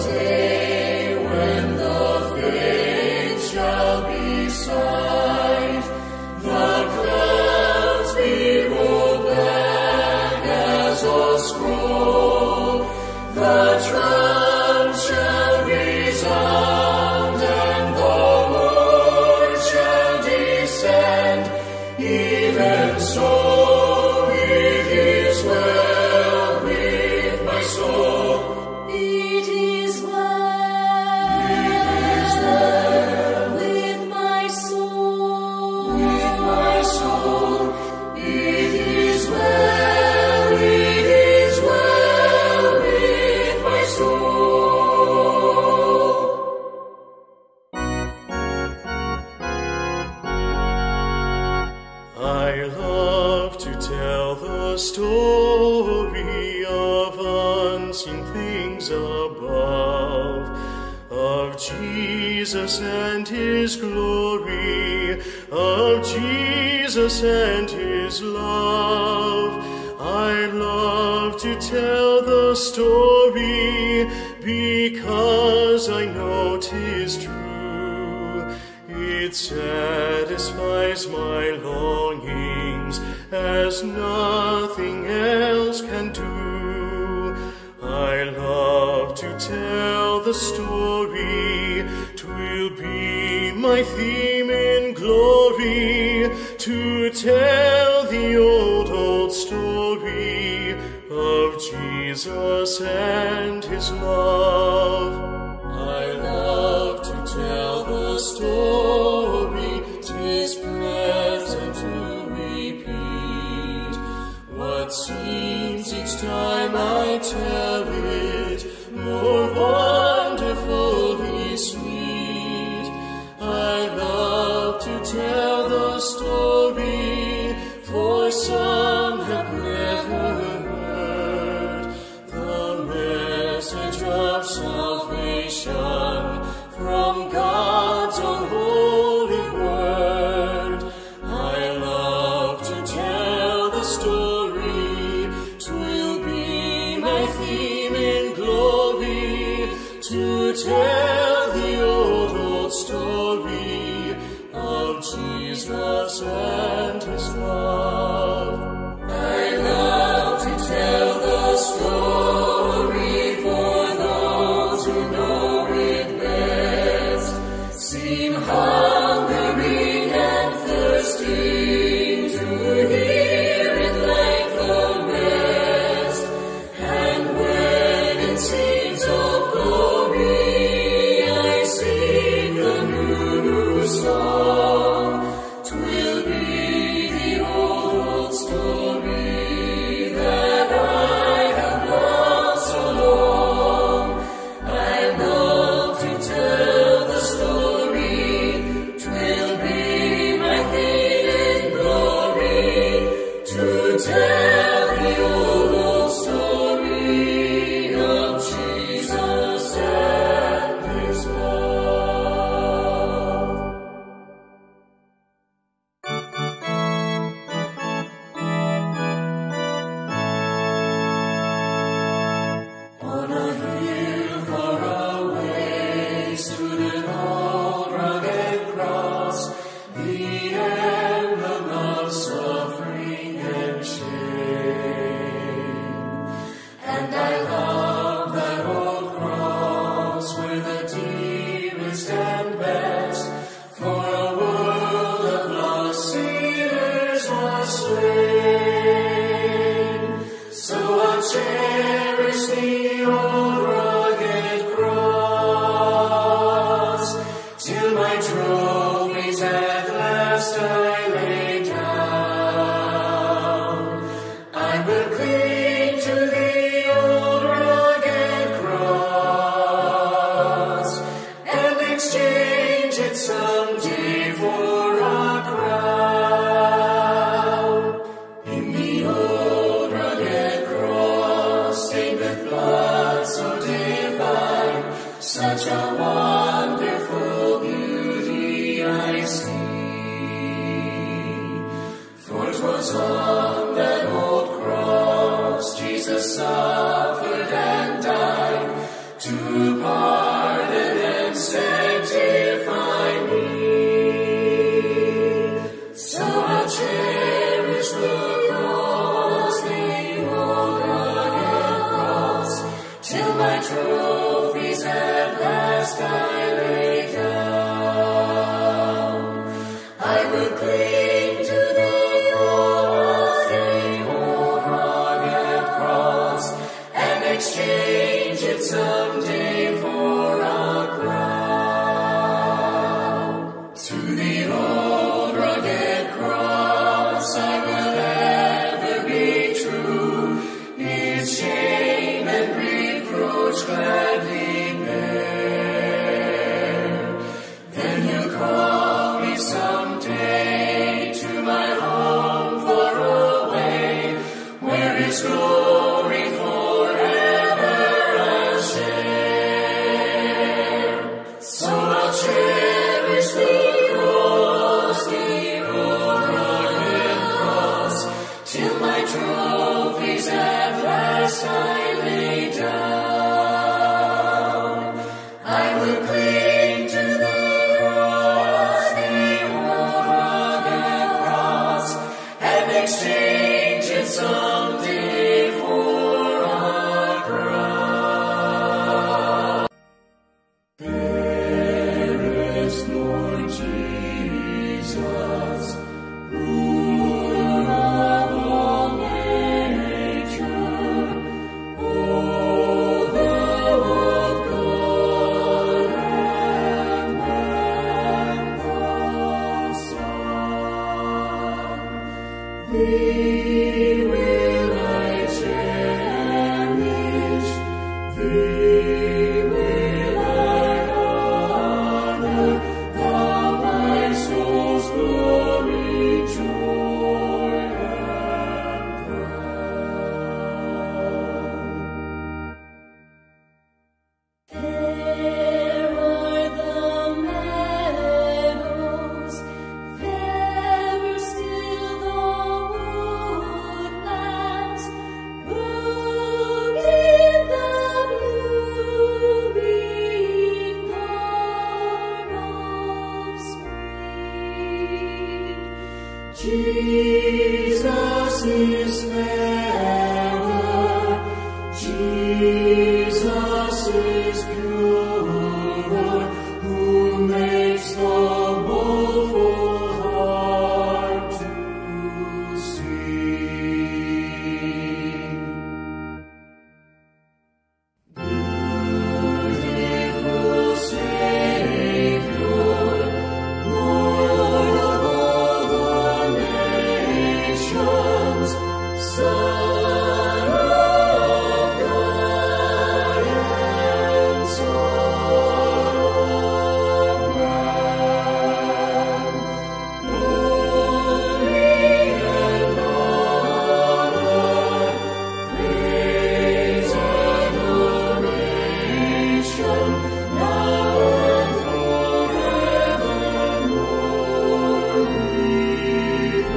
day when the faith shall be sight, the clouds be rolled back as a scroll, the trump shall resound, and the Lord shall descend. Even so, it is well with my soul. It is well with my soul. With my soul, it is well with my soul. I love to tell the story of unseen things above, of Jesus and His glory, of Jesus and His love. I love to tell the story because I know 'tis true. It satisfies my longings as nothing else can do. I love to tell the story, 'twill be my theme in glory, to tell the old story of Jesus and His love. I love to tell the story, 'tis pleasant to repeat what seems each time I tell it more wonderfully sweet. I love to tell the story, for some have never heard the message of salvation from God's own holy word. I love to tell the story, 'twill be my theme in glory, to tell the old story of Jesus and His love. I love to tell the story for those who know it best, seem hungering and thirsting to hear it like the rest. And when in scenes of glory I sing the new song, 'twill be the old story that I have loved so long. I love to tell the story, 'twill be my theme in glory, to tell the old story of Jesus and His love. On a hill far away stood an old rugged cross, the emblem of suffering and shame. And I love that old cross where the dearest and best for a world of lost sinners was slain. So I'll cherish the old rugged cross till my trophies at last I lay down. I will cling to the old rugged cross and exchange it someday for a crown. In the old rugged cross, stained with blood so divine, such a wonderful beauty I see. For 'twas on that old cross Jesus suffered and died to Jesus is purer, who makes the woeful heart to sing. Beautiful Savior, Lord of all the nations, Son of God and Son of Man, glory and honor, praise and adoration, now and forevermore be thine.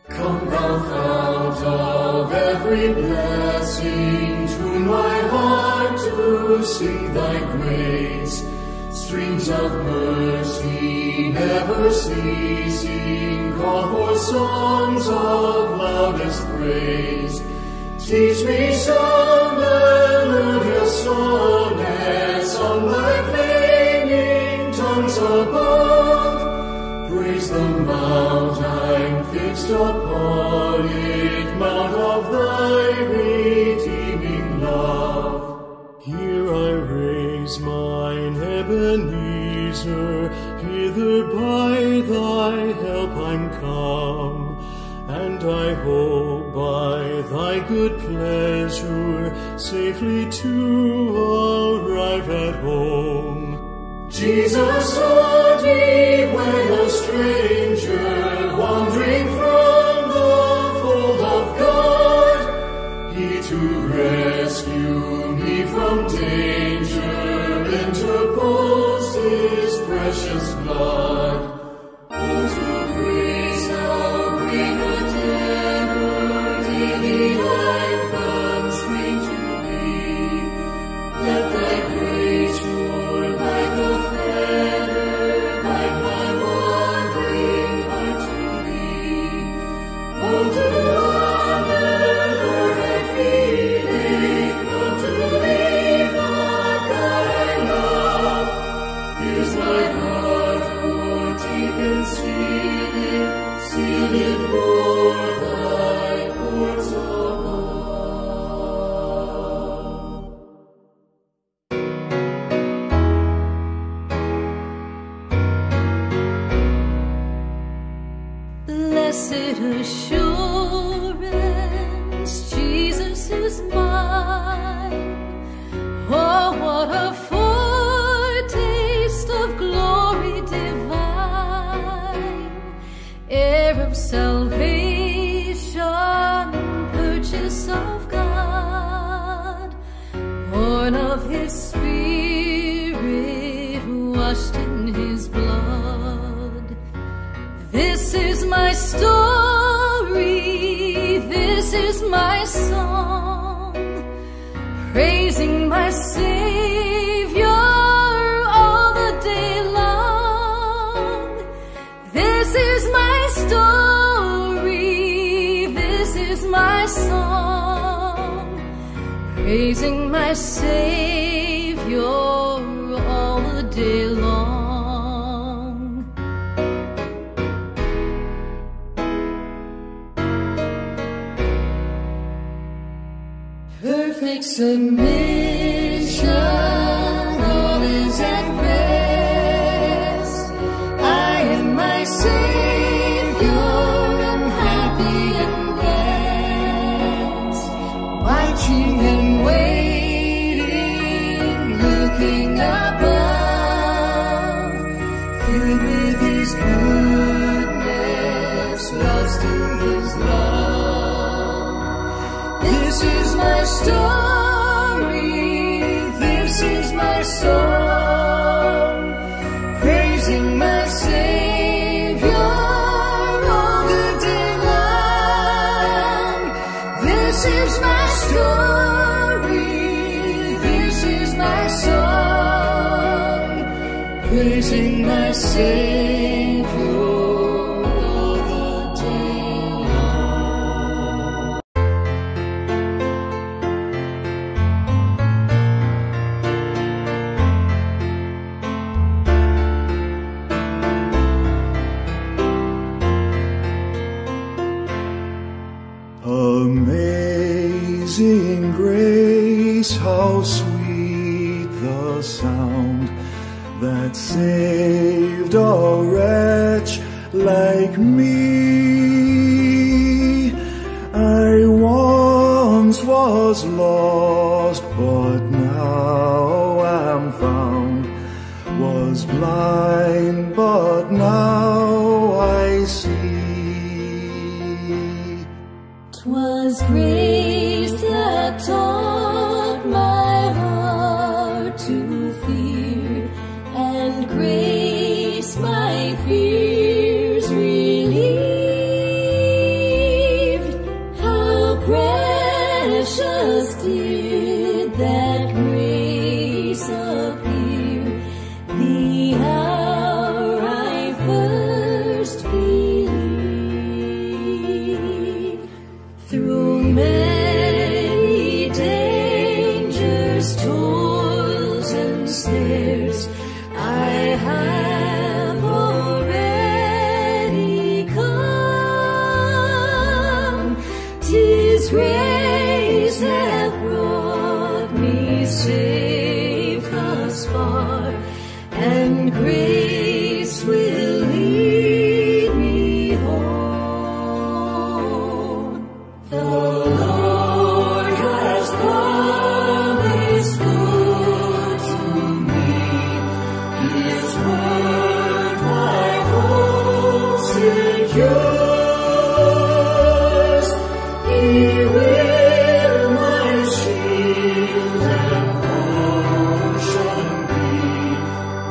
Come thou fount of every blessing, tune my heart to sing thy grace. Streams of mercy never ceasing, call for songs of loudest praise. Teach me some melodious sonnet, sung by flaming tongues above. Praise the mount I'm fixed upon it, mount of thy redeeming love. Here I raise mine Ebenezer, hither by thy help I'm come, and I hope by thy good pleasure safely to arrive at home. Jesus sought me when a stranger, wandering from the fold of God. He to rescue me from danger interposed his precious blood. Oh, to grace how great a terror daily I'm constrained to be. Let thy grace, Lord, like a feather, bind my wandering heart to thee. Come to honor, Lord, I feel it. Come to leave the God I love. Here's my heart, Lord, take and seal it for thy courts above. Blessed assurance, Jesus is mine. Oh, what a foretaste of glory divine, heir of salvation, purchase of God, born of his Spirit, washed in his blood. This is my story, this is my song, praising my Savior all the day long. This is my story, this is my song, praising my Savior all the day long. Perfect submission, all is at rest. I am my Savior, am happy and blessed, watching and waiting, looking above, filled with his goodness, lost in his love. This is my story, this is my song, praising my Savior all the day long. This is my story, this is my song, praising my Savior all the day long. Amazing grace, how sweet the sound that saved a wretch like me. I once was lost, but now am found, was blind, but now I see. 'Twas grace that taught my heart to fear, and grace my fears relieved. How precious did that grace appear, the hour I first believed. Through many dangers, toils, and snares, I have already come. 'Tis grace that brought me safe thus far, and grace will lead me home. The Lord has promised good to me, His word my hope secures. He will my shield and portion be,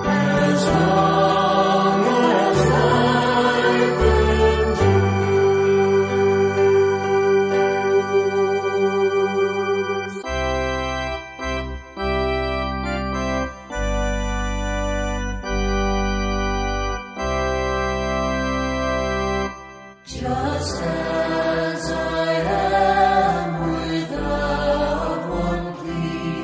as long as life endures. Just as I am without one plea,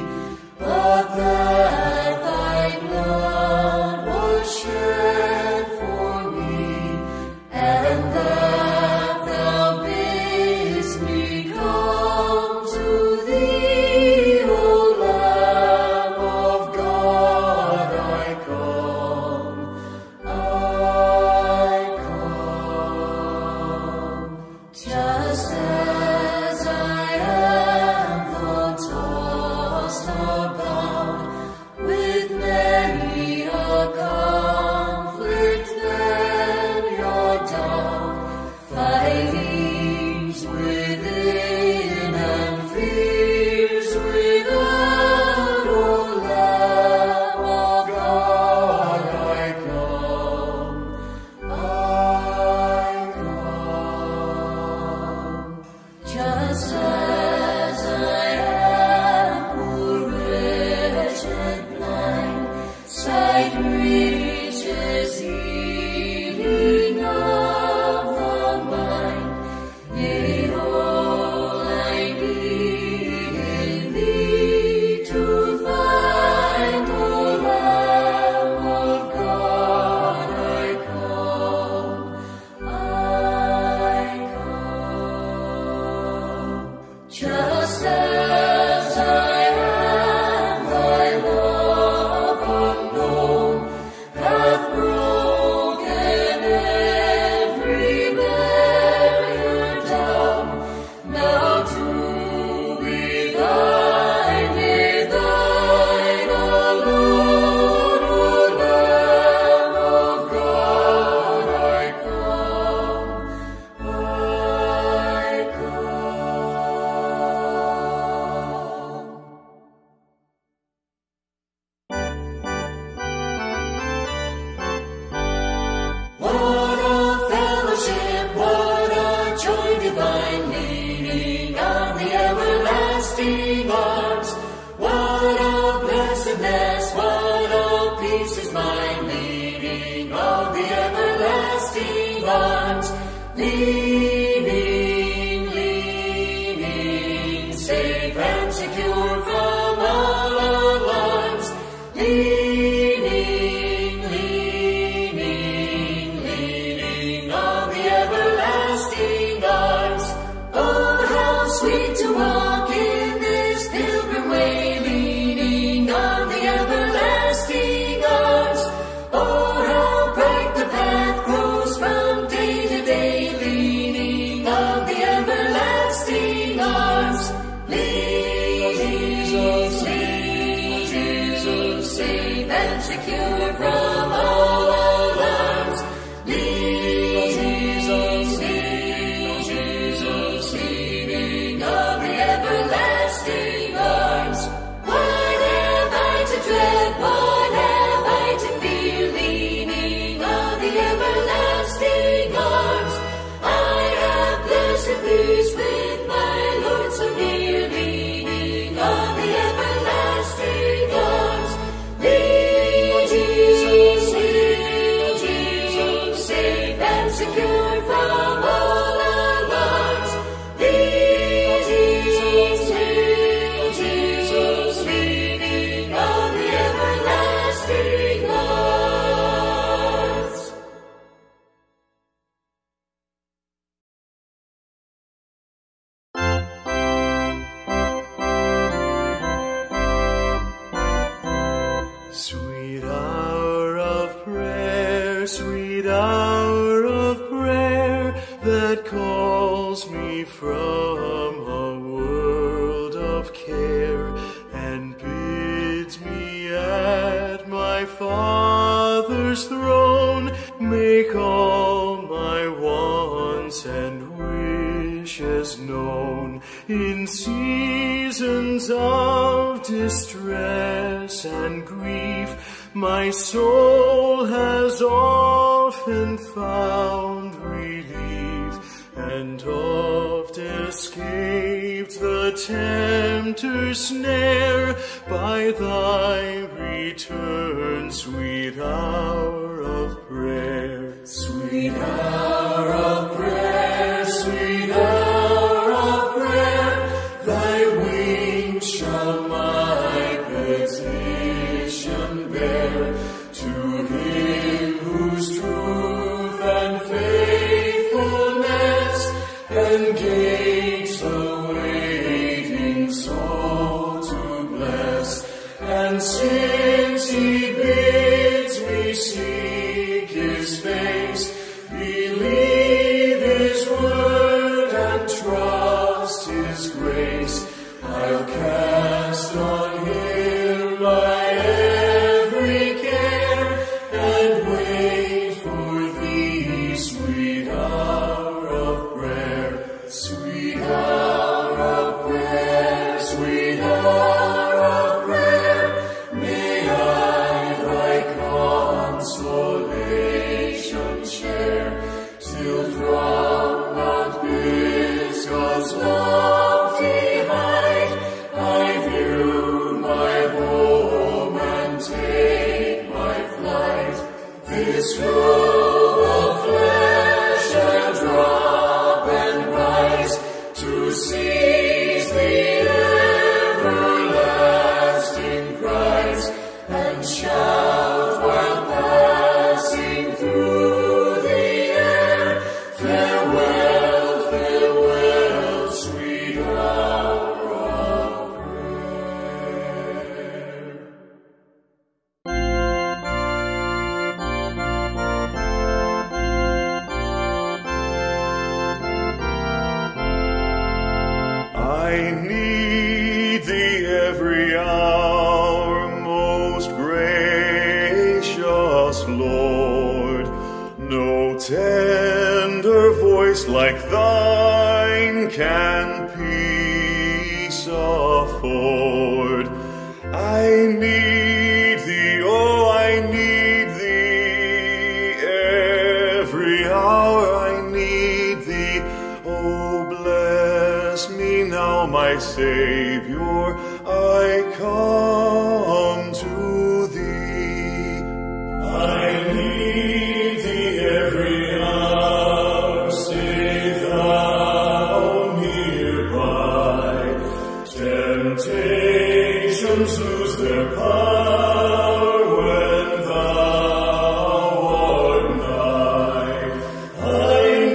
but that thy blood was shed for me, and that thou bidst me come to thee, O Lamb of God, I come, I come. Just as I am, though tossed about with many a conflict, many a doubt, fightings within and fears without, O Lamb of God, I come, I come. Just as I am, poor, wretched, blind, sight reaches healing of the mind. Yea, all I need in thee to find, O Lamb of God, I come, I come. everlasting arms. What a blessedness, what a peace is mine, leaning on the everlasting arms. Leaning, leaning, safe and secure from all alarms. Leaning, leaning, leaning on the everlasting arms. Oh, how sweet to walk in this pilgrim way, leaning on the everlasting arms. Oh, how bright the path grows from day to day, leaning on the everlasting arms. Leaning, Jesus, safe and secure from all alarms. Leaning, Jesus, leaning on the everlasting arms. What have I to dread? What have I to fear? Leaning on the everlasting arms. I have blessed peace with my Lord so near, leaning on the everlasting arms. Jesus, safe and secure from all alarms. Jesus, leaning on the everlasting arms. Sweet hour of prayer, sweet hour of prayer, that calls me from a world of care, and bids me at my Father's throne make all my wants and wishes known. In seasons of distress and grief, my soul has often found relief, and oft escaped the tempter's snare by thy return, sweet hour of prayer. Sweet hour of prayer, sweet hour of prayer, thy wings shall my petition bear. To him whose truth and faithfulness engage the waiting soul to bless, and since he bids me seek his face, believe his word and trust his grace, I'll cast on him my every care, and wait for thee, sweet hour of prayer. Sweet hour of prayer, sweet hour of prayer, may I thy consolation share, till from Mount Pisgah's lofty height I view my home and take my flight. This robe of flesh and drop and rise to seize the everlasting prize, and shout while passing through the air, farewell, farewell, sweet hour of prayer. I need thee every hour, most gracious Lord. No tender voice like thine can peace afford. I need thee, oh, I need thee every hour. I need thee, oh, bless me now. now, my Savior, I come to thee. I need thee every hour, stay thou nearby. Temptations lose their power when thou art nigh. I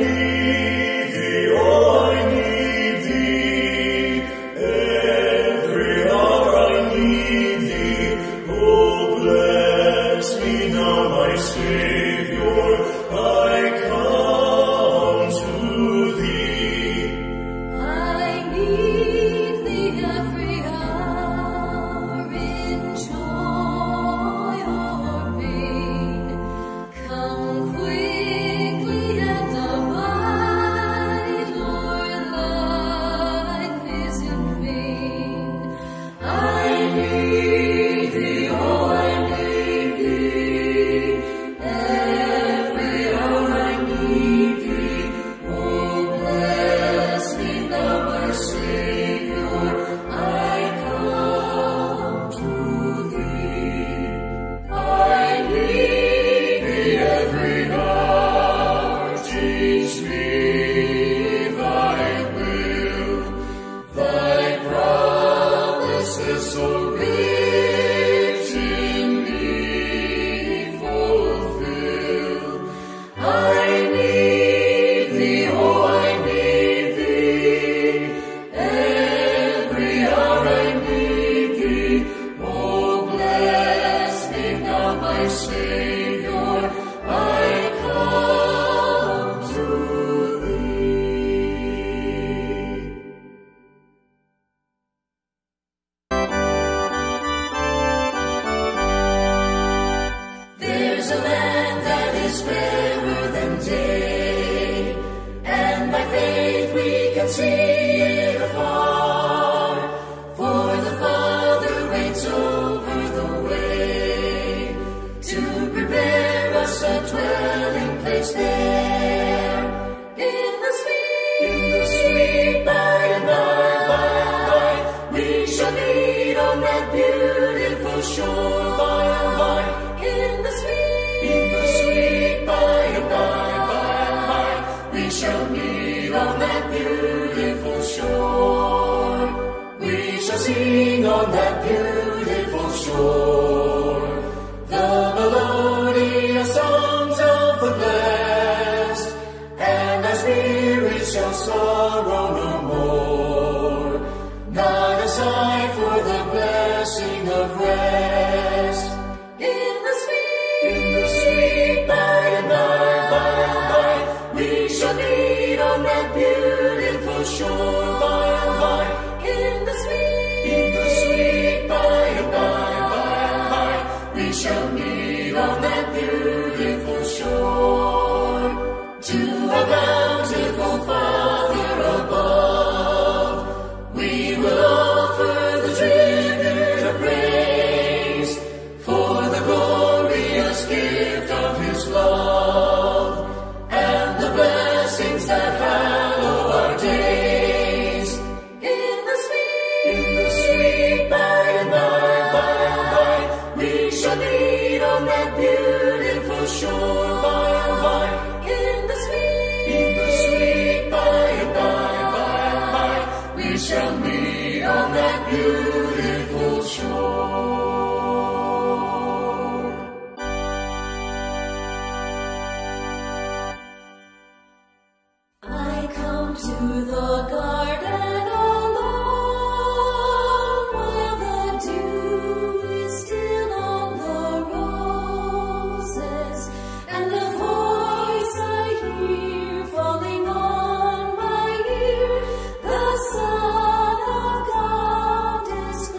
need thee, oh, I need thee. Every hour I need thee. Oh, bless me now, my Savior, I come to thee. I need thee every hour in joy or pain. Come quickly and abide, Lord, life is in vain. I need thee, oh, I need thee. Every hour I need thee. Oh, bless me now, my Savior, I come to thee. I need thee every hour. Teach me thy will, thy promises so rich in me fulfill. I need thee, oh, I need thee. Every hour I need thee. Oh, bless me now, my Savior, I come to thee. There's a land that is fairer than day, and by faith we can see it afar. For the Father waits over the way to prepare us a dwelling place there. In the sweet by and by, we shall meet on that beautiful shore by and by. In the sweet by and by, we shall meet on that beautiful shore. We shall sing on that beautiful shore the melodious songs of the blessed, and our spirits shall sorrow no more. Not a sigh for the blessing of rest. In the sweet by and by, we shall meet on that beautiful shore by and by. In the sweet by and by, we shall meet on that beautiful shore. To our bountiful Father above, we will offer the tribute of praise for the glorious gift of His love and the blessings that hallow our days. In the sweet by and by, we shall meet on that beautiful shore by and by. In the sweet by and by, we shall meet on that beautiful shore. I come to the garden alone, while the dew is still on the roses, and the voice I hear falling on my ear, the Son of God discloses.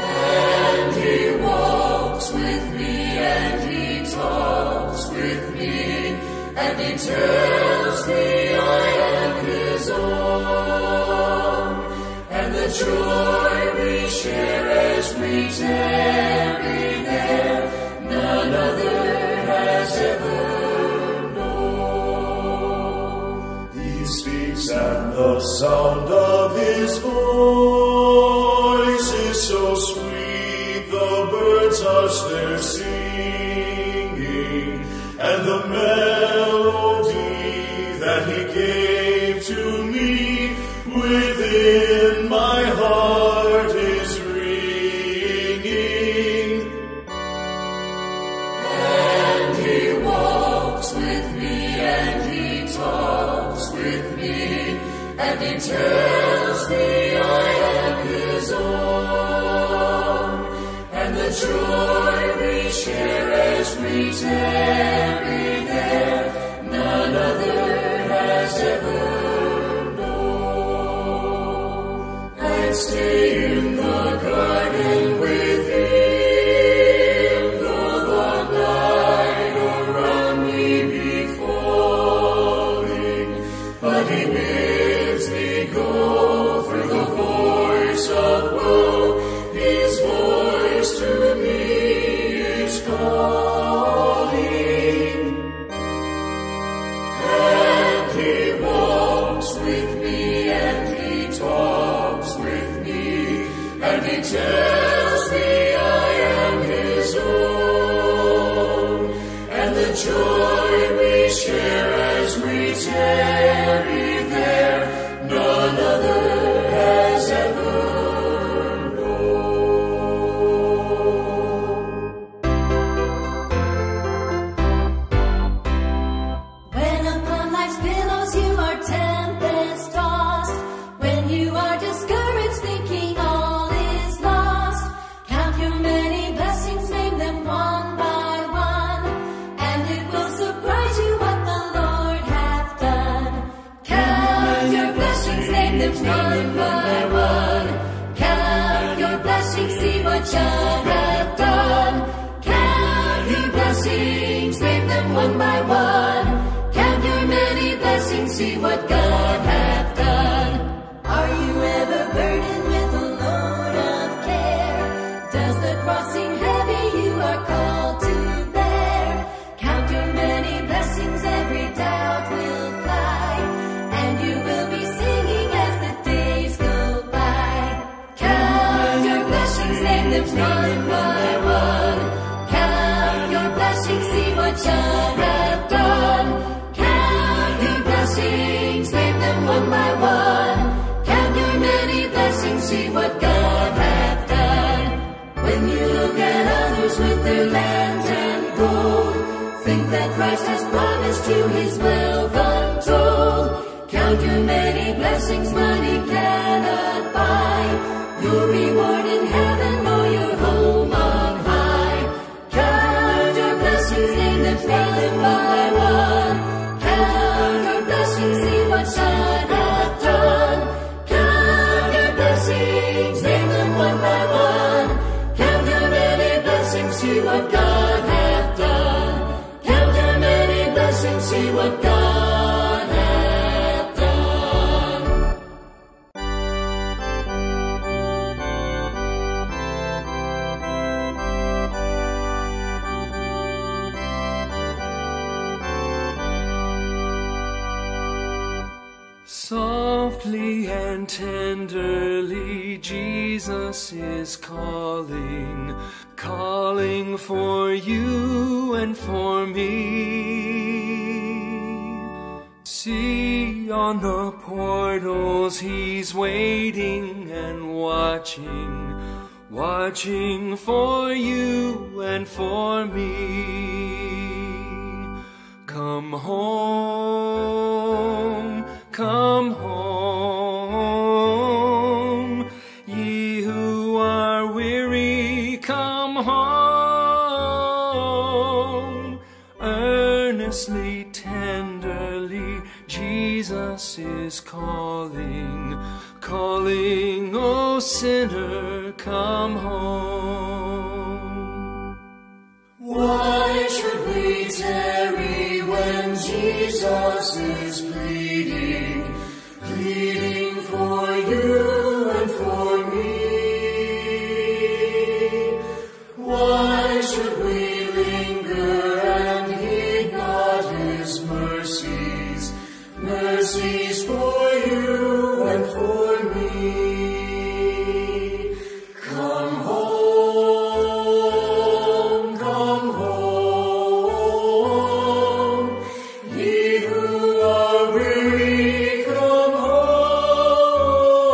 And He walks with me, and He talks with me, and He tells me I am His own, and the joy we share as we tarry there, none other has ever known. speaks, and the sound of his voice is so sweet, the birds hush their singing, and the melody that he gave to me within my heart is ringing. And he walks with me, and he talks with me, and he tells me I am his own. And the joy we share as we tarry there, none other has ever known. I'd stay in the garden with him, though the night around me be falling, but he bids me go through the voice of woe. His voice to me is calling, and he walks with me, and he talks with me, and he tells me I am his own. And the joy we share as we tarry there, none other has ever known. When upon life's billows you are tempest tossed, when you are discouraged thinking all is lost, count your many blessings, name them one by one, and it will surprise you what the Lord hath done. Count your blessings, name them one by one. Count your blessings, see what God hath done. Count your blessings, name them one by one. Count your many blessings, see what God hath done. Are you ever burdened with a load of care? Does the cross seem heavy you are called to bear? Count your many blessings, every doubt will fly, and you will be singing as the days go by. Count your blessings, name them one by one. Count your blessings, see what God hath done. Count your blessings, name them one by one. Count your many blessings, see what God hath done. When you look at others with their lands and gold, think that Christ has promised you his wealth untold. Count your many blessings, money cannot buy your reward in heaven or your home on high. Count your blessings, name them one by one. Count your blessings, see what God hath done. Count your blessings, name them one by one. Count your many blessings, see what God hath done. Count your many blessings, see what God hath done. Softly and tenderly Jesus is calling, calling for you and for me. See on the portals he's waiting and watching, watching for you and for me. Come home, come home, ye who are weary, come home. Earnestly, tenderly, Jesus is calling, calling, O sinner, come home. Why should we tarry when Jesus is pleading, pleading for you and for me? Why should we linger and heed not his mercies, mercies mercies for you and for me. Come home, come home. Ye who are weary, come home.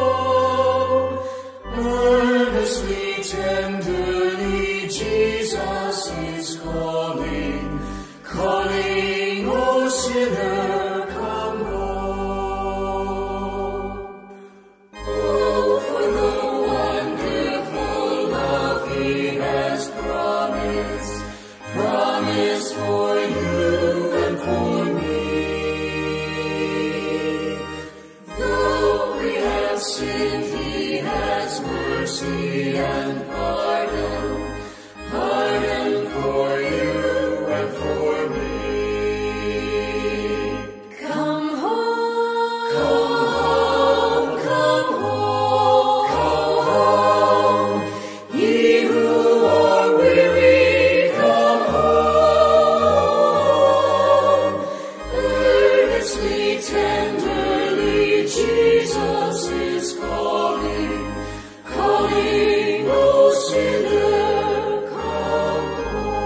Earnestly, tenderly, Jesus is calling, calling, O sinner, come home. Oh, for the wonderful love He has promised, promised for you and for me. Though we have sinned, He has mercy and pardon, pardon for you and for me. Come home, Come home, come home. Ye who are weary, come home. Earnestly, tenderly, Jesus is calling, calling, O sinner, come home.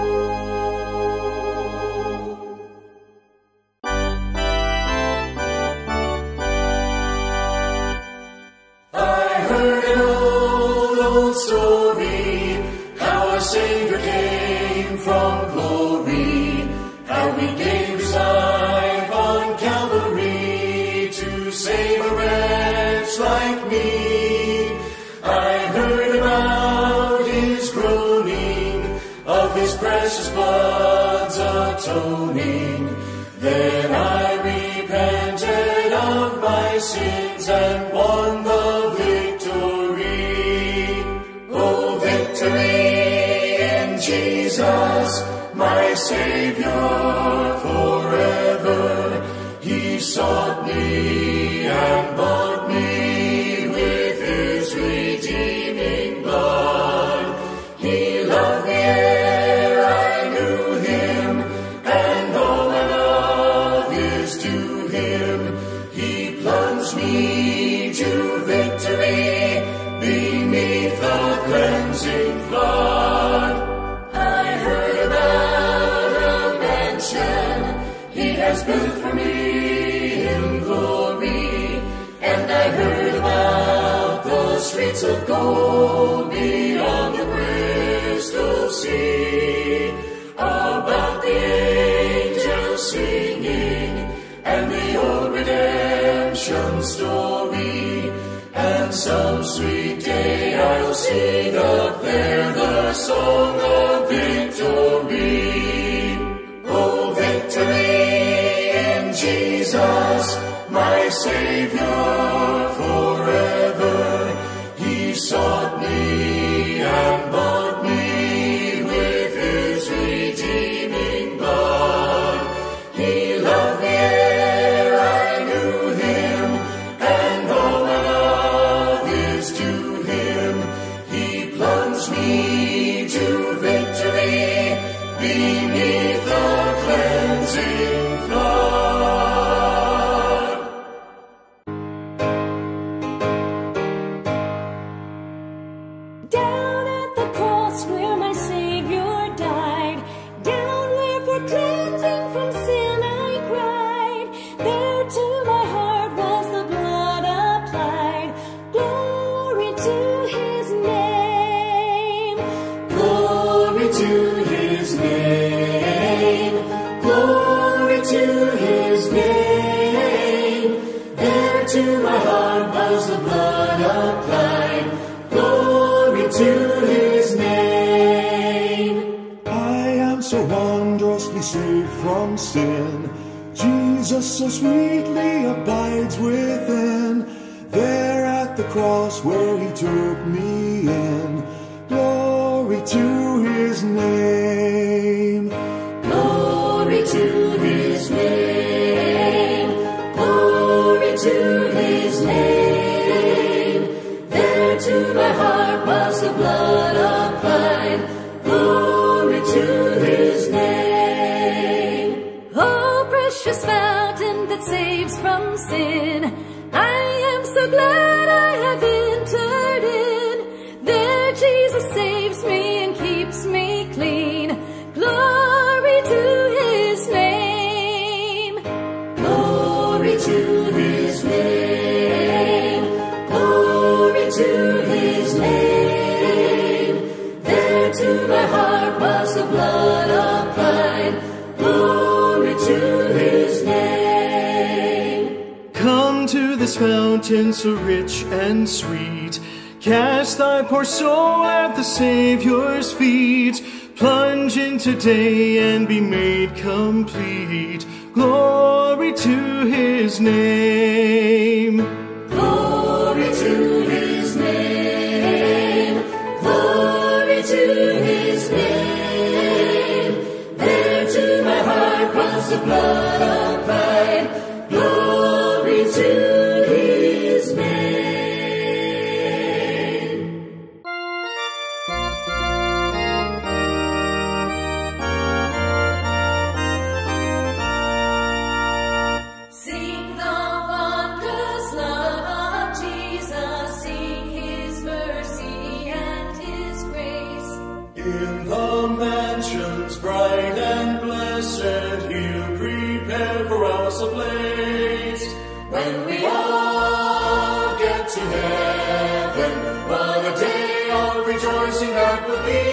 I heard an old story, how our Savior came from glory, how He gave His life on Calvary to save a wretch like me. I heard about His groaning, of His precious blood's atoning. Then I repented of my sins and won the victory. Oh, victory in Jesus, my Savior forever. He sought me and bought me with His redeeming blood. He loved me ere I knew Him, and all my love is to Him. He plunged me to victory beneath the cleansing flood. I heard about a mansion He has built for me in glory, and I heard about the streets of gold beyond the crystal sea, about the angels singing and the old redemption story. And some sweet day I'll sing up there the song of victory. Oh, victory in Jesus, my Savior forever. He sought me and bought me with His redeeming blood. He loved me ere I knew Him, and all my love is to Him. He plunged me to victory beneath the cleansing flood. down at the cross where my Savior died, down where for cleansing from sin I cried, there to my heart was the blood applied. Glory to His name. Glory to His name. Glory to His name. There to my heart was the blood applied. Glory to His name. I am so wondrously saved from sin. Jesus so sweetly abides within. There at the cross where He took me in. Glory to His name. Glory to His name. Glory to His name. There to my heart was the blood applied. Glory to His name. Oh, precious fountain that saves from sin. I am so glad I have entered in. There Jesus saves me and keeps me clean. Glory to his name. Glory to his name. Glory to his name. There to my heart was the blood applied. Glory to his name. Come to this fountain so rich and sweet. Cast thy poor soul at the Savior's feet. Plunge in today and be made complete. Glory to his name. Glory to his name. Glory to his name. There to my heart was the blood applied. Glory to his name. Sing the wondrous love of Jesus. Sing his mercy and his grace. In the mansions bright and blessed, he'll prepare for us a place. When we all get to heaven, what a day of rejoicing that will be.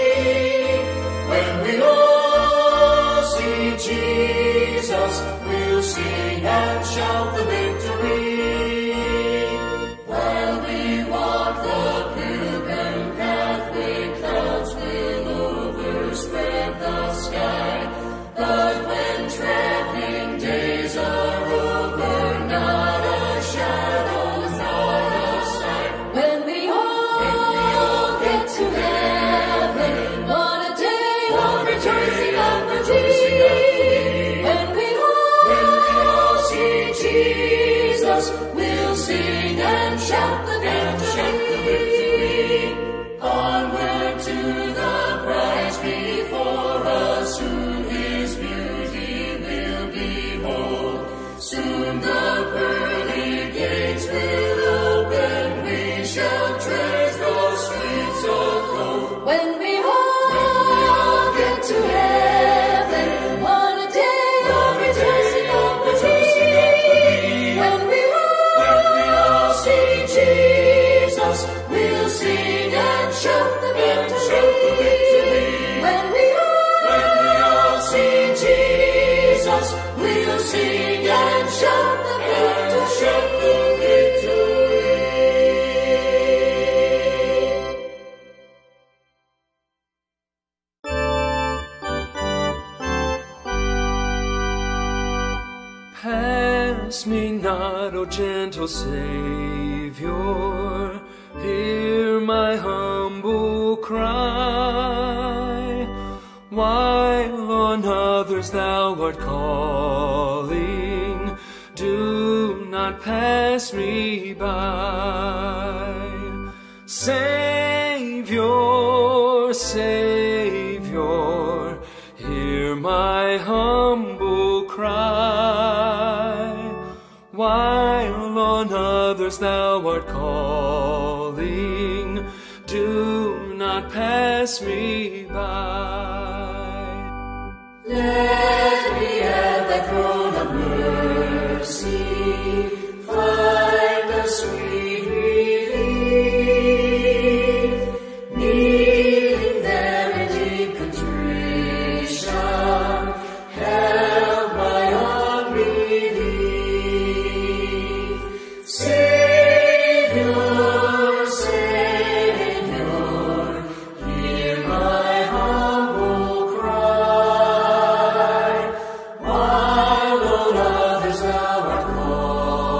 When we all see Jesus, we'll sing and shout the victory. While we walk the pilgrim pathway, clouds will overspread the sky. But when traveling days are over, not a shadow, not a sign. When we all get to heaven, what a day of rejoicing that will be. When we all see Jesus, we'll sing and shout the victory. Onward to the prize before us, soon his beauty will behold. Soon the pearly gates will open, we shall tread the streets of gold. When we all get to heaven, what a day of rejoicing that will be. When we all see Jesus, we'll sing and shout the victory. When we all see Jesus, we'll sing and shout the victory. Pass me not, O gentle Savior, hear my humble cry. While on others thou art calling, do not pass me by. Savior, Savior, hear my humble cry. While on others thou art calling, do not pass me by. Let me at thy throne of mercy find a sweet relief. Kneeling there in deep contrition, help my unbelief. Savior, Savior, hear my humble cry. While on others thou art calling,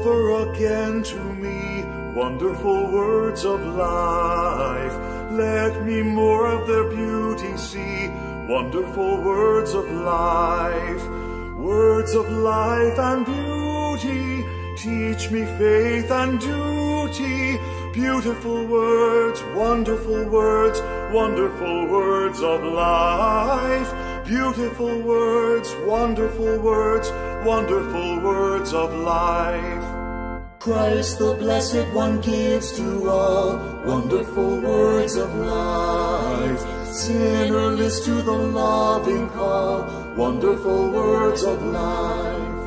over again to me wonderful words of life. Let me more of their beauty see, wonderful words of life. Words of life and beauty, teach me faith and duty. Beautiful words, wonderful words, wonderful words of life. Beautiful words, wonderful words, wonderful words of life. Christ the Blessed One gives to all wonderful words of life. Sinner list to the loving call, wonderful words of life.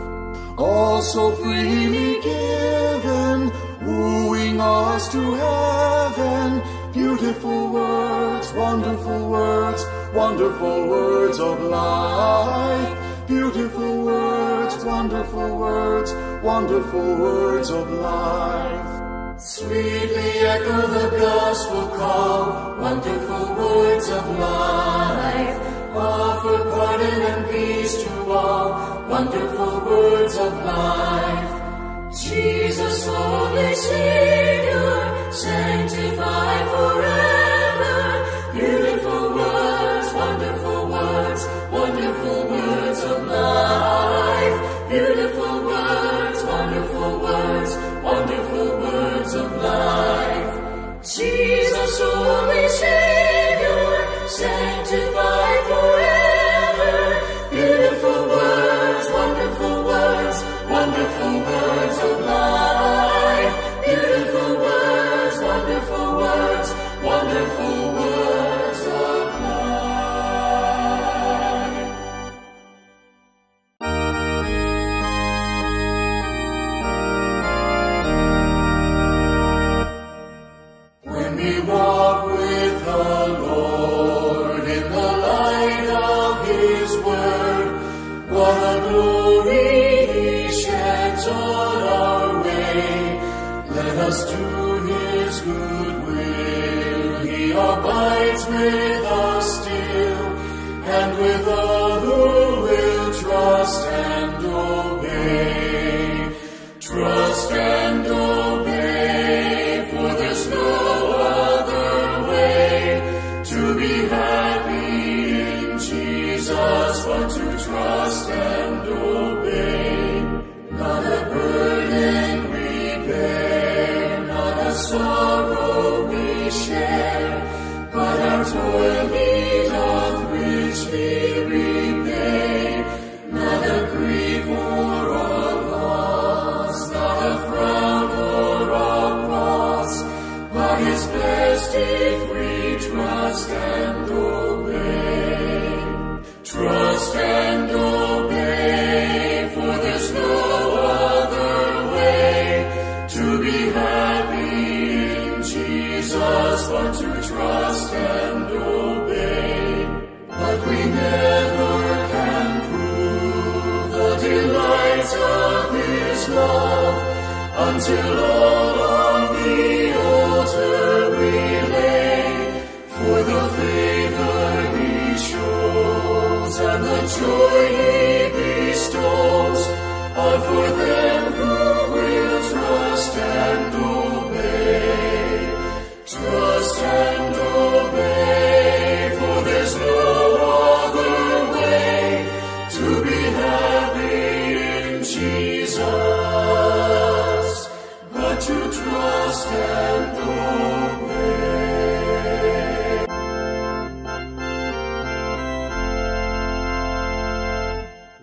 All so freely given, wooing us to heaven. Beautiful words, wonderful words, wonderful words of life. Beautiful words, wonderful words, wonderful words of life. Sweetly echo the gospel call, wonderful words of life. Offer pardon and peace to all, wonderful words of life. Jesus, only Savior, sanctify forever. Beautiful words, wonderful words, wonderful words of life. Beautiful words, wonderful words, wonderful words of life. Jesus, only Savior, sanctify forever. Beautiful words, wonderful words, wonderful words of life. Beautiful words, wonderful words, wonderful words of life. When we walk with the Lord in the light of His Word, what a glory He sheds on our way. Let us do His good will. He abides with us still, and with all who will trust and obey. Trust and obey, for there's no other way to be happy in Jesus but to trust and obey. Not a burden we bear, not a sorrow we share, but our toil He doth richly repay. Not a grief or a loss, not a frown or a cross, but is blessed if we trust and obey. Trust and obey, for there's no other way to be happy in Jesus but to trust and obey. But we never can prove the delights of His love until all on the altar we lay. For the favor He shows and the joy He bestows are for them who will trust and obey. Trust and obey, for there's no other way to be happy in Jesus but to trust and obey.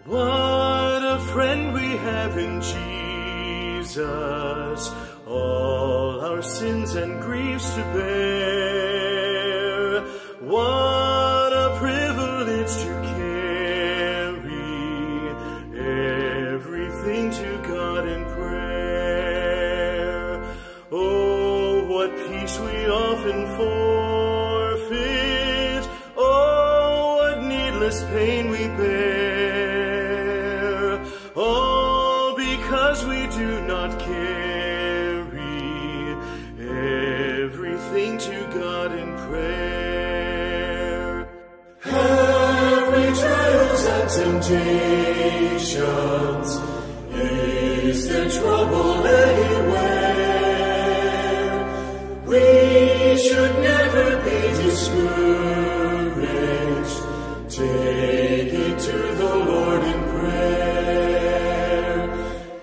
What a friend we have in Jesus, all our sins and griefs to bear. What a privilege to carry everything to God in prayer. Oh, what peace we often forfeit. Oh, what needless pain we bear. All because we do not carry everything to God in prayer. Every trials and temptations, Is there trouble anywhere? We should never be discouraged. Take it to the Lord in prayer.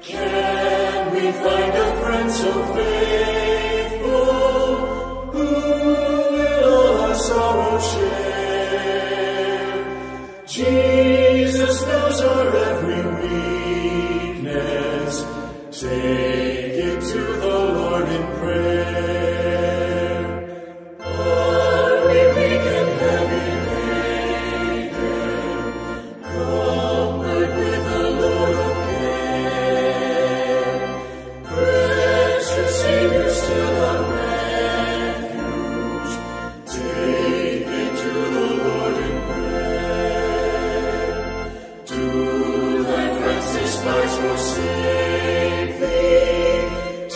Can we find a friend so faithful who will all our sorrow share? Jesus knows our every weakness. Take it to the Lord in prayer. Are we weak and heavy laden? Comfort with the Lord of care. Precious Savior, still our refuge. Take it to the Lord in prayer. Do thy friends despise, forsake thee?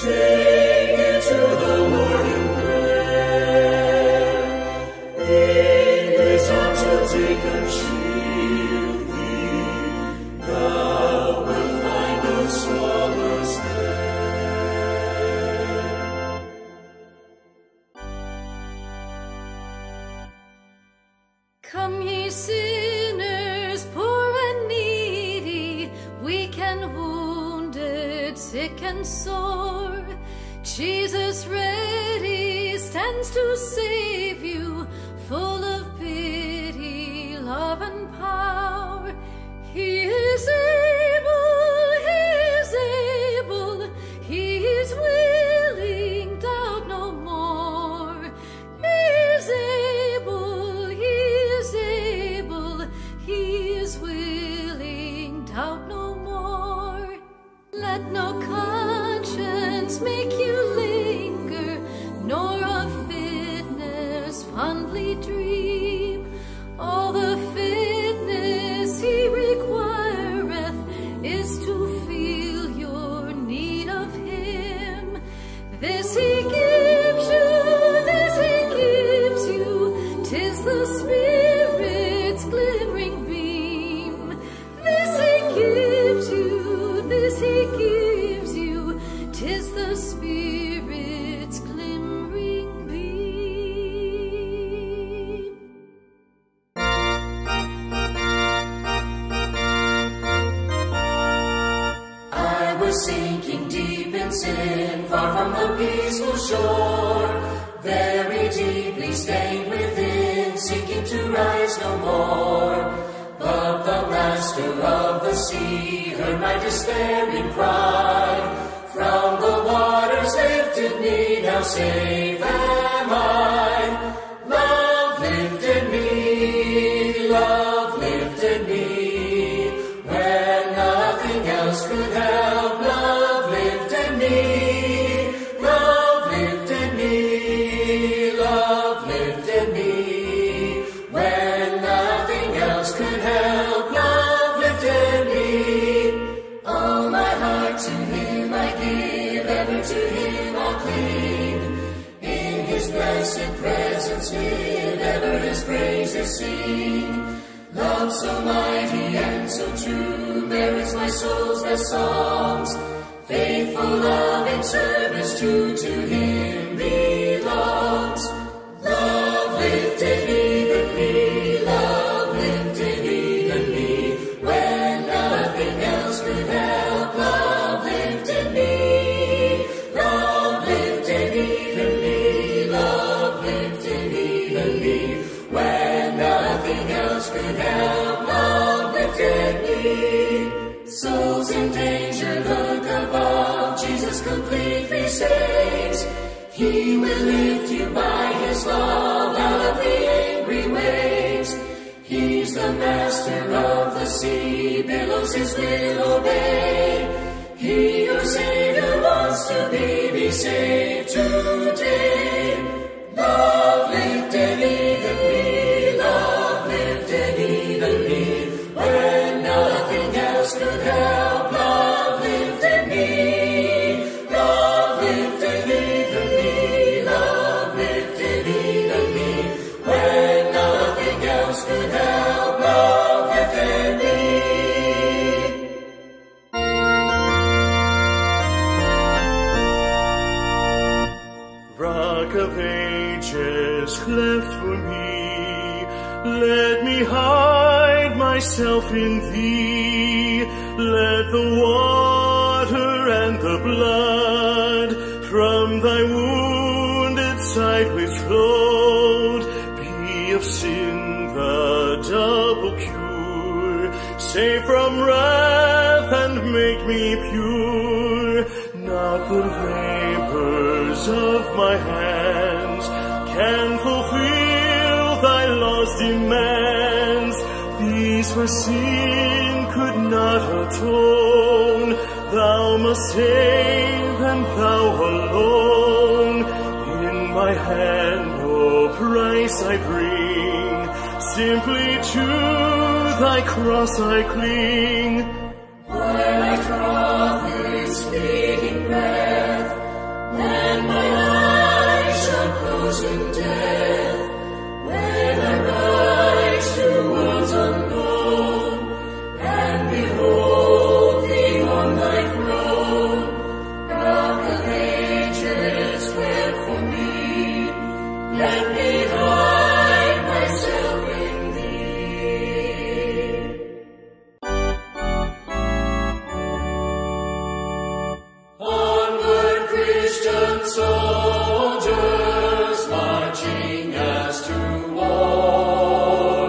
Take it to the Lord in prayer. In his arms he'll take and shield thee. Thou wilt find no solace there. Come ye sinners, poor and needy, weak and wounded, sick and sore. Jesus ready stands to save you, full of pity, love and power. He is able, he is able, he is willing, doubt no more. He is able, he is able, he is willing, doubt no more. Let no conscience make you linger, nor of fitness fondly dream. All the fitness he requireth is to feel your need of him. This he gives you, this he gives you, 'tis the Spirit's glimmering beam. This he gives you, this he gives you, 'tis the Spirit's glimmering beam. I was sinking deep in sin, far from the peaceful shore, very deeply stained within, seeking to rise no more. But the Master of the sea heard my despairing cry. From the waters lifted me, now safe am I. Love lifted me, love lifted me. When nothing else could help, love lifted me. Love lifted me, love lifted me. When nothing else could help, love lifted me. All my heart to him I give, ever to him I'll cling. In his blessed presence live, ever his praises sing. Love so mighty and so true merits my soul's best songs. Faithful love in service true to him belongs. Love lifted even me, love lifted even me. When nothing else could help, love lifted me. Love lifted even me, love lifted even me. When nothing else could help, love lifted me. Souls in danger look above, Jesus completely saves. He will lift you by his love out of the angry waves. He's the master of the sea, billows his will obey. He, your Savior, wants to be saved today. Love lifted even me, love lifted even me. When nothing else could help, love lifted me. Love lifted even me, love lifted even me. When nothing else could help, love lifted me. Let me hide myself in thee. Let the water and the blood from thy wounded side which flowed be of sin the double cure. Save from wrath and make me pure. Not the labors of my hands can fulfill thy law's demands. These for sin could not atone. Thou must save, and thou alone. In my hand no price I bring, simply to thy cross I cling. While I draw this fleeting breath, then my eyes shall close in death. When I rise to worlds unknown, and behold thee on thy throne, Rock of ages, wait for me. Let me hide myself in thee. Onward, Christian soldiers, marching as to war,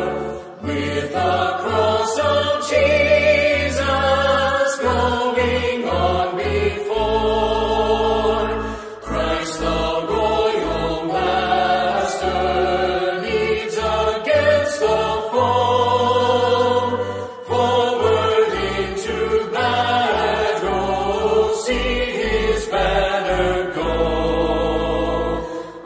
with the cross of Jesus going on before. Christ the royal master leads against the foe. Forward into battle, see his banner go.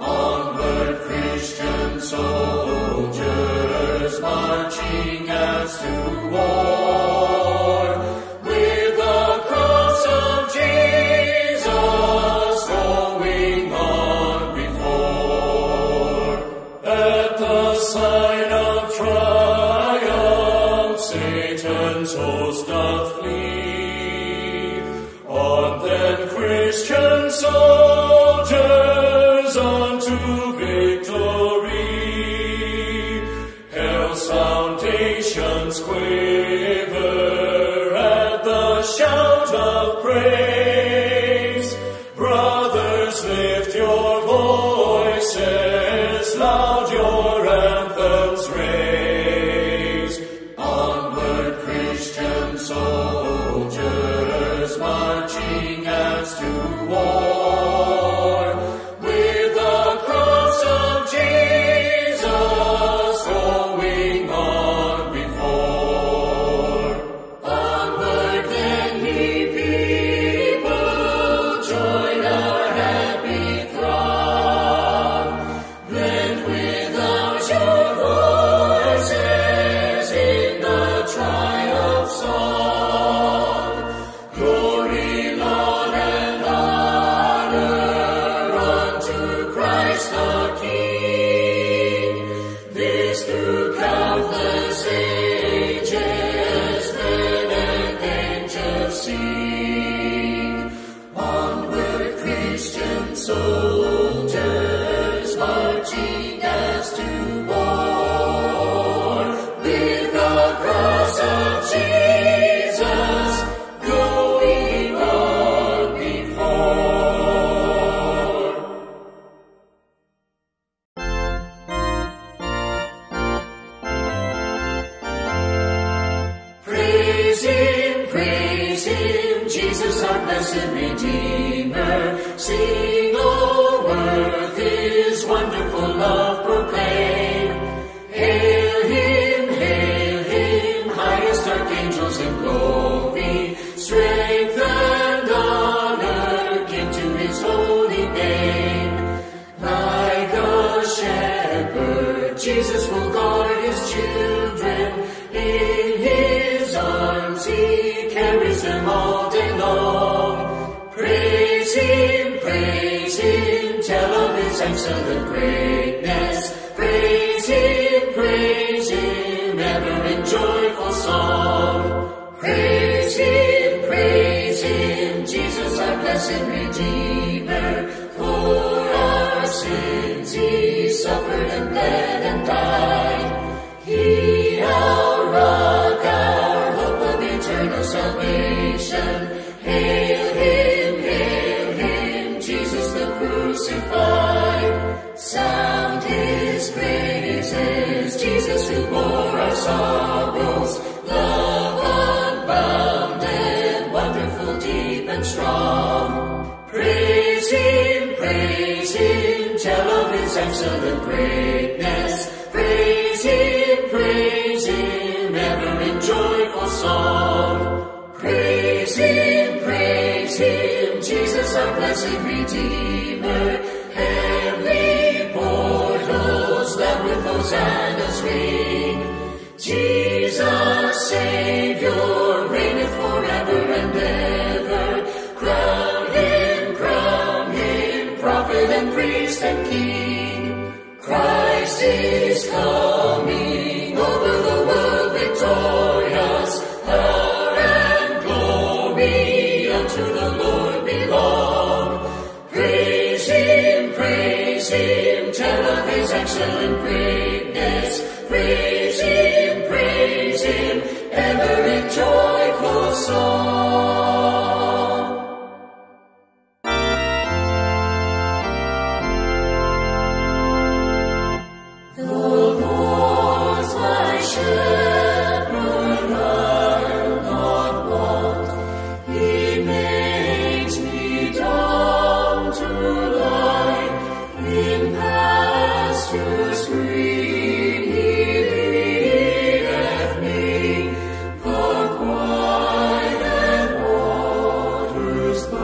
Onward, Christian soldiers, marching as to war, with the cross of Jesus going on before. At the sign of triumph, Satan's host doth flee. On then, Christian soldiers, unto victory. Hell's foundations quaver at the shout of praise. Brothers, lift your voices, loud your anthems raise. Onward, Christian soldiers, marching as to war, with the cross of Jesus going on before. Onward then, ye people, join our happy throng. Blend without your voices in the triumph song. Glory, Lord, and honor unto Christ the King. This through countless ages, men and angels sing. Onward, Christian soldiers, marching as to war, with the cross of Jesus going on before. Praise him, Jesus our blessed Redeemer. Sing, O earth, his wonderful love proclaim. Hail him, highest archangels in glory. Strength and honor give to his holy name. Like a shepherd, Jesus will guard his children. In his arms he carries them all day long. Praise him, tell of his excellent greatness. Praise him, ever in joyful song. Praise him, Jesus our blessed Redeemer. For our sins he suffered and bled and died. praises, Jesus who bore our sorrows, love unbounded, wonderful, deep and strong. Praise him, tell of his excellent greatness. Praise him, ever in joyful song. Praise him, Jesus our blessed Redeemer. Heavenly portals that with hosannas ring. Jesus, Savior, reigneth forever and ever. Crown him, prophet and priest and king. Christ is coming over the world victorious. Power and glory unto the Lord belong. Praise him, tell of his excellent greatness. Praise him, ever in joyful song. The Lord's my shepherd, I'll not want. He makes me down to lie in pastures green. He leadeth me the quiet waters by.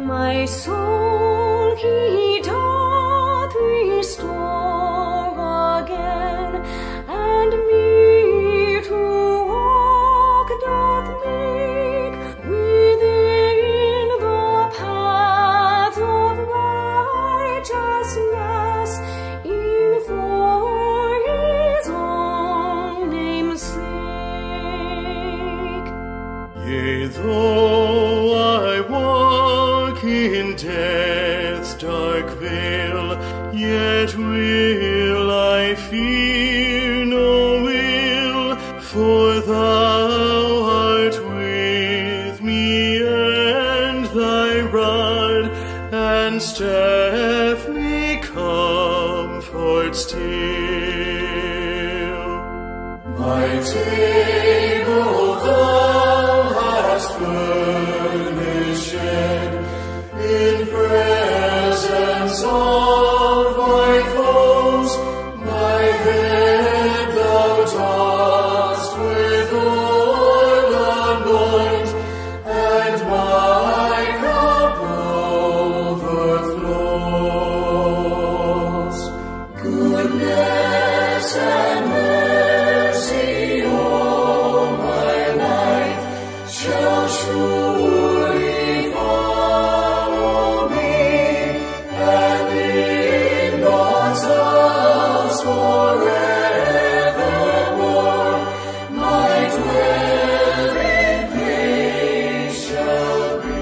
My soul he doth restore again, and me to walk doth make within the paths of righteousness, for his own name's sake. Yea, though I walk in death's dark vale, yet will I fear no ill, for thou art with me, and thy rod and staff me comfort still. My table thou hast furnished in presence of my foes. My head thou dost with oil anoint, and my cup overflows. Goodness and mercy all my life shall surely follow me, and in God's house forevermore my dwelling place shall be.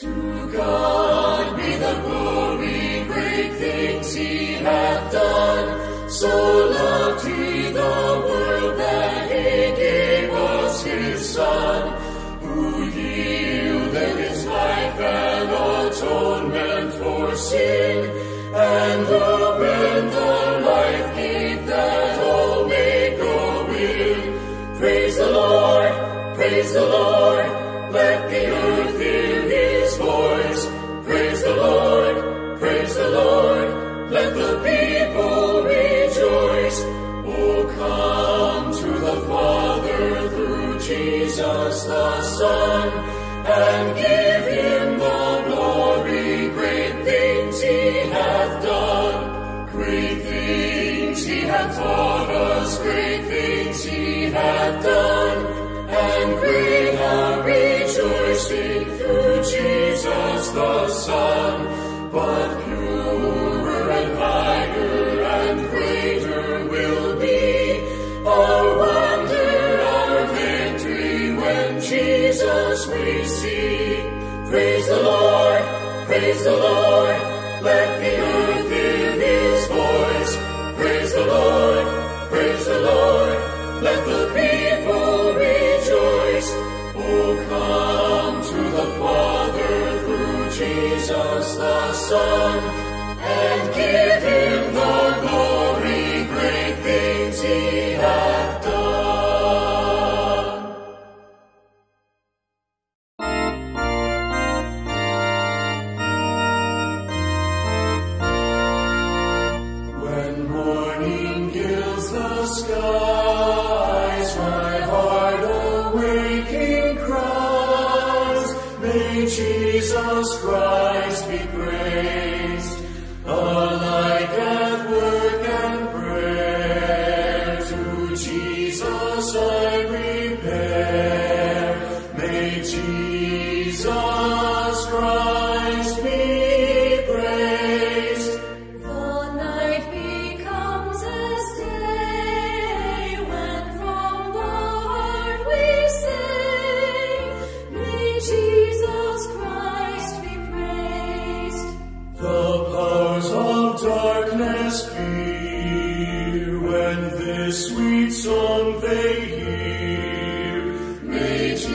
To God be the glory, great things he hath done. So loved he the world that he gave us his Son, who yielded his life an atonement for sin, and opened the life gate that all may go in. Praise the Lord, let the earth hear his voice. Praise the Lord, let the people rejoice. Oh, come to the Father through Jesus the Son, and give him the glory. Great things he hath done, great things he hath taught us, great things he hath done, and great our rejoicing through Jesus the Son. But purer and higher and greater will be our wonder, our victory, when Jesus we see. Praise the Lord, let the earth hear his voice. Praise the Lord, Son, and give him the glory, great things he hath done. When morning gilds the skies, my heart awaking cries, may Jesus Christ be praised, alike at work and prayer. To Jesus I repair, may Jesus Christ be praised. The night becomes as day when from the heart we sing, may Jesus Christ be praised. The powers of darkness fear when this sweet song they hear. May Jesus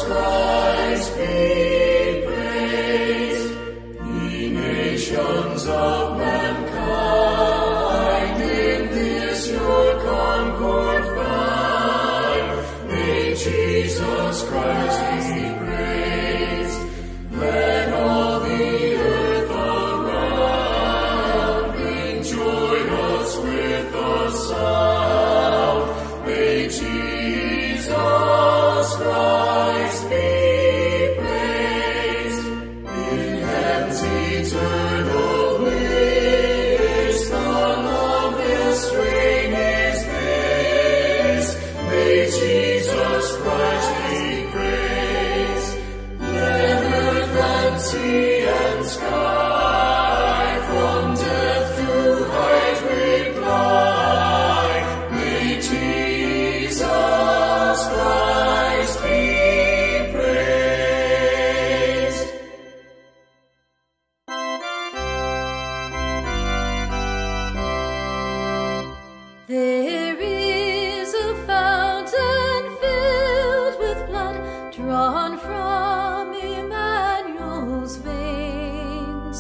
Christ be praised. Ye nations of mankind, in this your concord find. May Jesus Christ be praised. Let all the earth around bring joyous with a sound. May Jesus Christ be praised. In heaven's eternal bliss, the loveliest strain is this. May Jesus Christ be praised. Let earth and sea and sky from death to height reply. May Jesus Christ be praised. There is a fountain filled with blood drawn from Emmanuel's veins,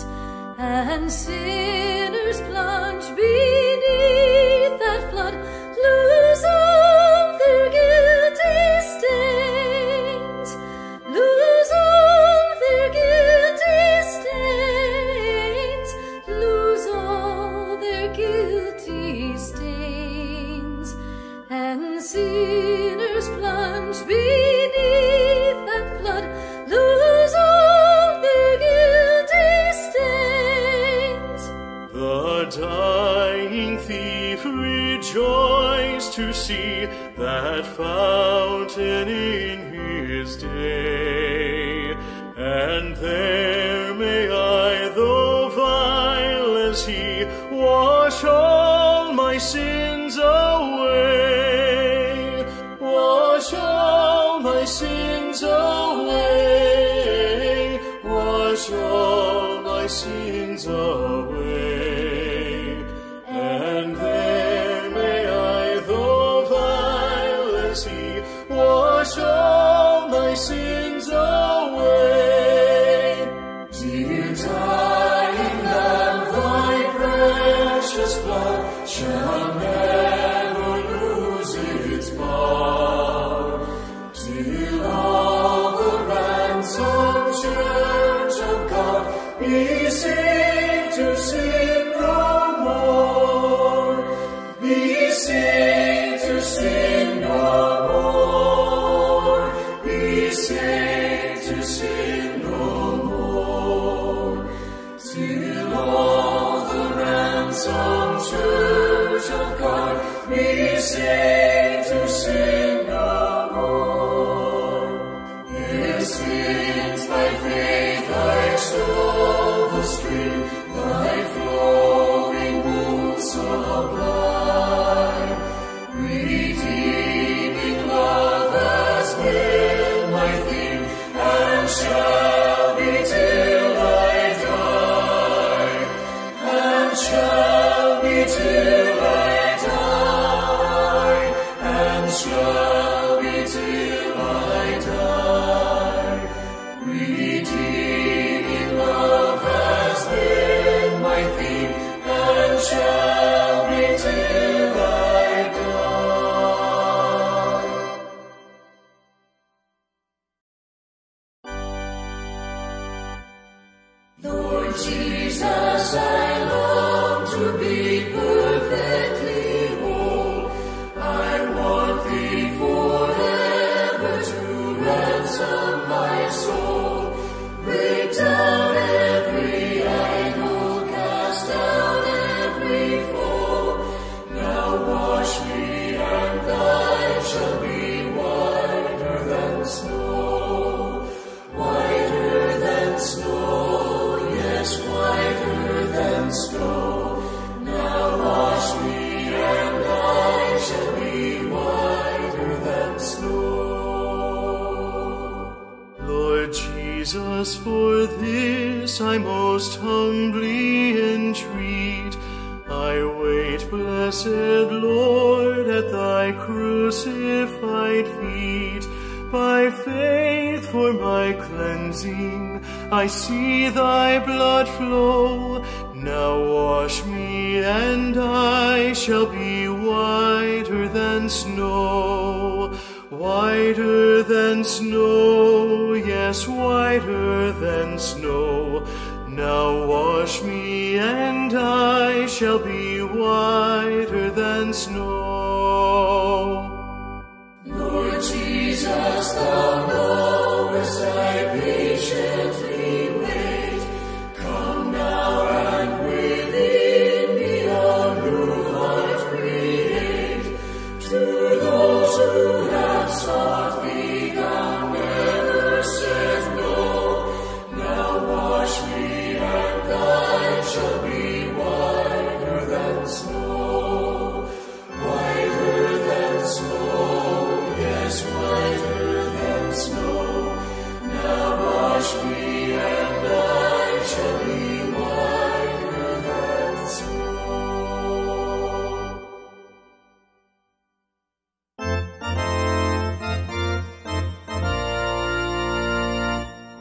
and sinners plunge beneath that flood, lose all their guilty stains, lose all their guilty stains, lose all their guilty stains, and sinners plunge beneath that flood, lose all their guilty stains. The dying thief rejoiced to see that fountain in his day, and there may I, though vile as he, wash all my sins away, wash all my sins away, wash all my sins away. And there may I, though vile as he, wash all my sins away. Dear dying Lamb, thy precious blood shall never lose its power, till all the ransomed church of God be saved to sin no more, be saved to sin no more, be saved to sin no more, till all the ransomed church of God be saved to sin no more. Their sins by faith I extol the stream, thy flowing wounds sublime, redeeming love has been my theme, and shall be till I die, and shall be till I die, and shall be till I die. Redeeming love Jesus, I long to be perfectly whole. I want thee forever to ransom my soul. Break down every idol, cast down every foe. Now wash me, and I shall be whiter than snow. Whiter than snow, yes, whiter than snow. Now wash me, and I shall be whiter than snow. Lord Jesus, for this I most humbly entreat. I wait, blessed Lord, at thy crucified feet. By faith for my cleansing, I see thy blood flow. Now wash me, and I shall be whiter than snow. Whiter than snow, yes, whiter than snow. Now wash me, and I shall be whiter than snow. Lord Jesus, thou knowest I patiently wait. Come now, and within me a new heart create. To those who have sought thee, thou never said no. Now wash me, and I shall be whiter than snow. Whiter than snow, yes, whiter than snow. Now wash me, and I shall be whiter than snow.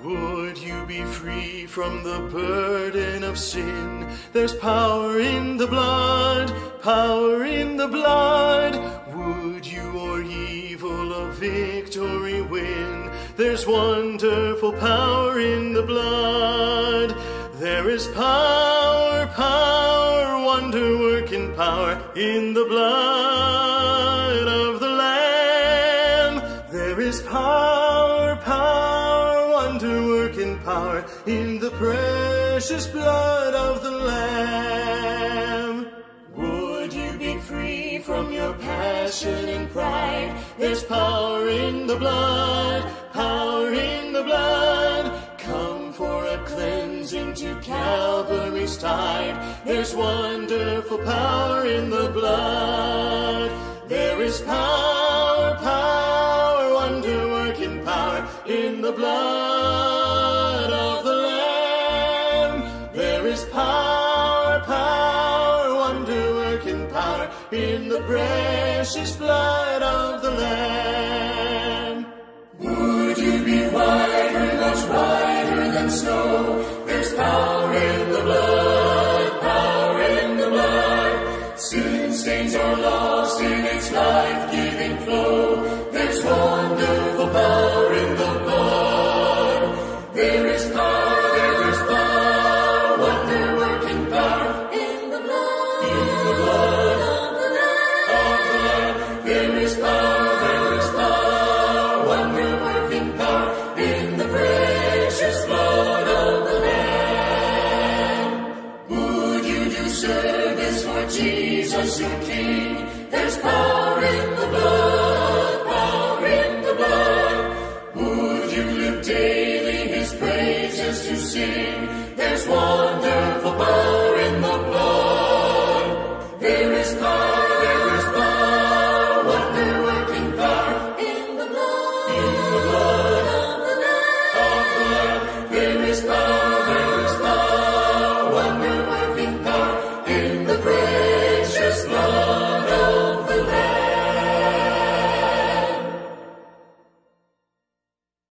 Would you be free from the burden of sin? There's power in the blood, power in the blood. Would you or evil a victory win? There's wonderful power in the blood. There is power, power, wonder-working power in the blood of the Lamb. There is power, power, wonder-working power in the precious blood of the Lamb. Would you be free from your passion and pride? There's power in the blood, power in the blood. Come for a cleansing to Calvary's tide. There's wonderful power in the blood. There is power, power, wonder-working power in the blood of the Lamb. There is power, power, wonder-working power in the precious blood of the Lamb. Would you be whiter, much whiter than snow? There's power in the blood, power in the blood. Sin stains are lost in its life-giving flow. There's wonderful power in the blood. There is power, wonder-working power In the blood, in the blood of the Lamb. of the Lamb. There is power, wonder-working power in the precious blood of the Lamb. Would you do service for Jesus your King? There's power in the blood, power in the blood. Would you live daily his praises to sing?